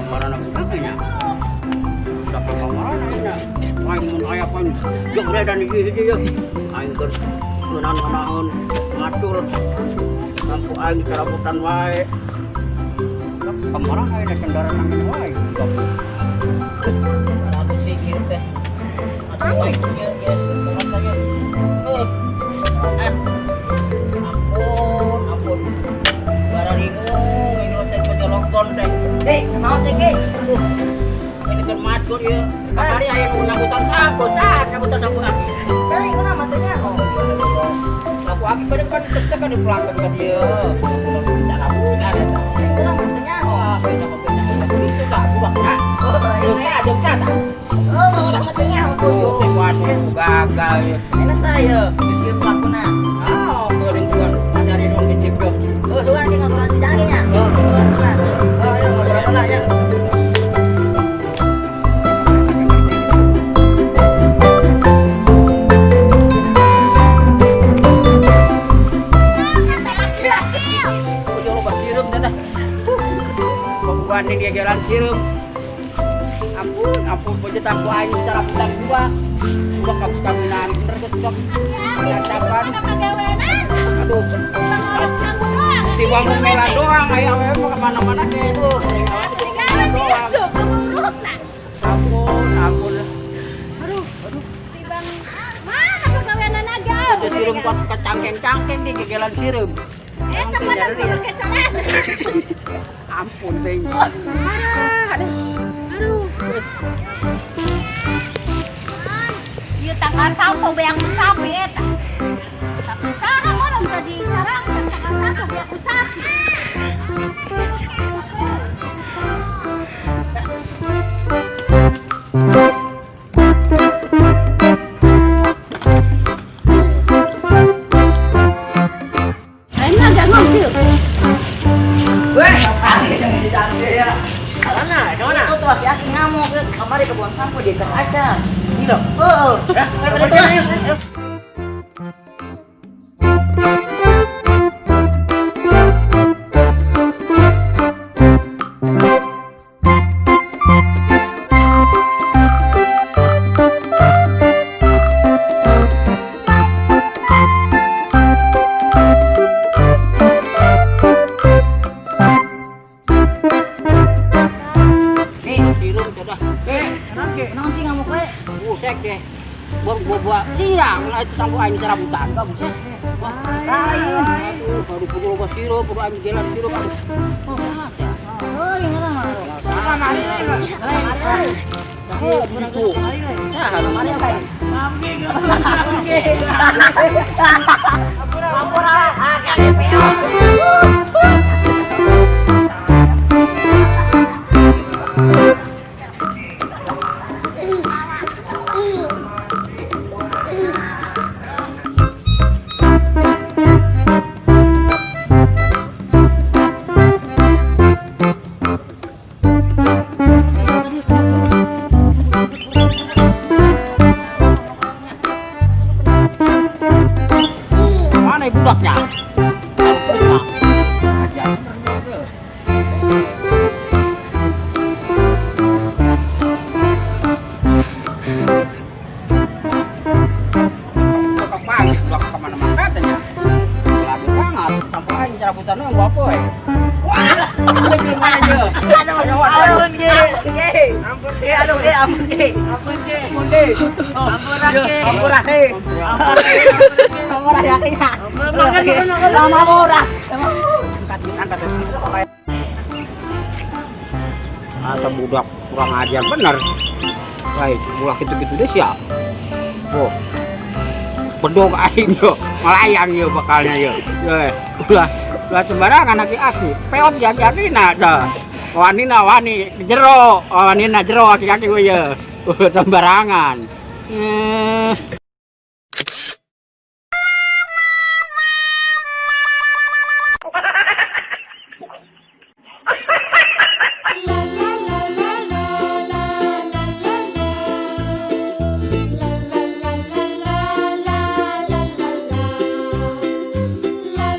Kemarin aku katanya. Siapa kemarin ini? Main ayah pun jauh dan gigi ya. Aing terus menahan ngatur. Lampu aing serabutan wae. Kemarin ada kendaraan yang wae. Satu sih gitu teh. Atau baik ya rasanya. Ampun. Bararimu ini teh penjelongkon teh. Mau teh ge. Ini kan matur ya. Kamari aya nu nabutan sampun, nabutan sampun lagi. Cari mana matanya? Oh. Aku kadang kan tetep kan dipulangkan ke dia. Cara bukan eta. Itu matanya. Oh, beda itu tak buahnya. Ini ada kata. Oh, matanya aku teh wae gagal ya. Enak saya. Di pelakuna. Oh, goreng tuan dari dong dicipok. Oh, tuan tinggal tuan jadinya. Oh, ya ngobrol ya. Banding dia jalan sirup. Ampun budget aku aing secara petang dua kamu kaminan bener ke sok nyacapan. Aduh. Si bangun mela doang aya mau ke mana-mana ke itu. Ampun. Aduh. Si Bang mana pegawaian naga? Ada sirup buat kecangkeng-cangkeng di gegelan sirup. Eta pada kecalan. Ampun, Beng. Aduh. Ieu tanggal sampo beang sapi eta. Tapi sarang orang jadi sarang tanggal sampo beang sapi. Enak gak ngomong? Kemana? Itu tuh hati-hati ngamuk ke kamar ke buang sampah di atas aja. Ini loh. Ayo. Nanti ngamuk we. Buset deh. Buah siang lah itu sampo aing serabutan. Enggak buset. Wah, lain. Aduh, baru kudu loba sirup, kudu aing gelan sirup. Oh, mas ya. Oh, yang mana? Sama mari we. Oh, begitu. Ya, mari apa? Ampun. Kakek peot. Mana budaknya? Kemana-mana katanya. Lagi banget, sampai aja serabutan yang gua poe. Wah, belum aja. Ampun ge. Atau budak kurang ajar bener. Baik, budak gitu-gitu deh siap. Oh. Bedog aing yo, melayang yo bakalnya yo. Ulah sembarangan aki-aki. Peot jadi dah. Wani jero, aki-aki gue ya. Sembarangan.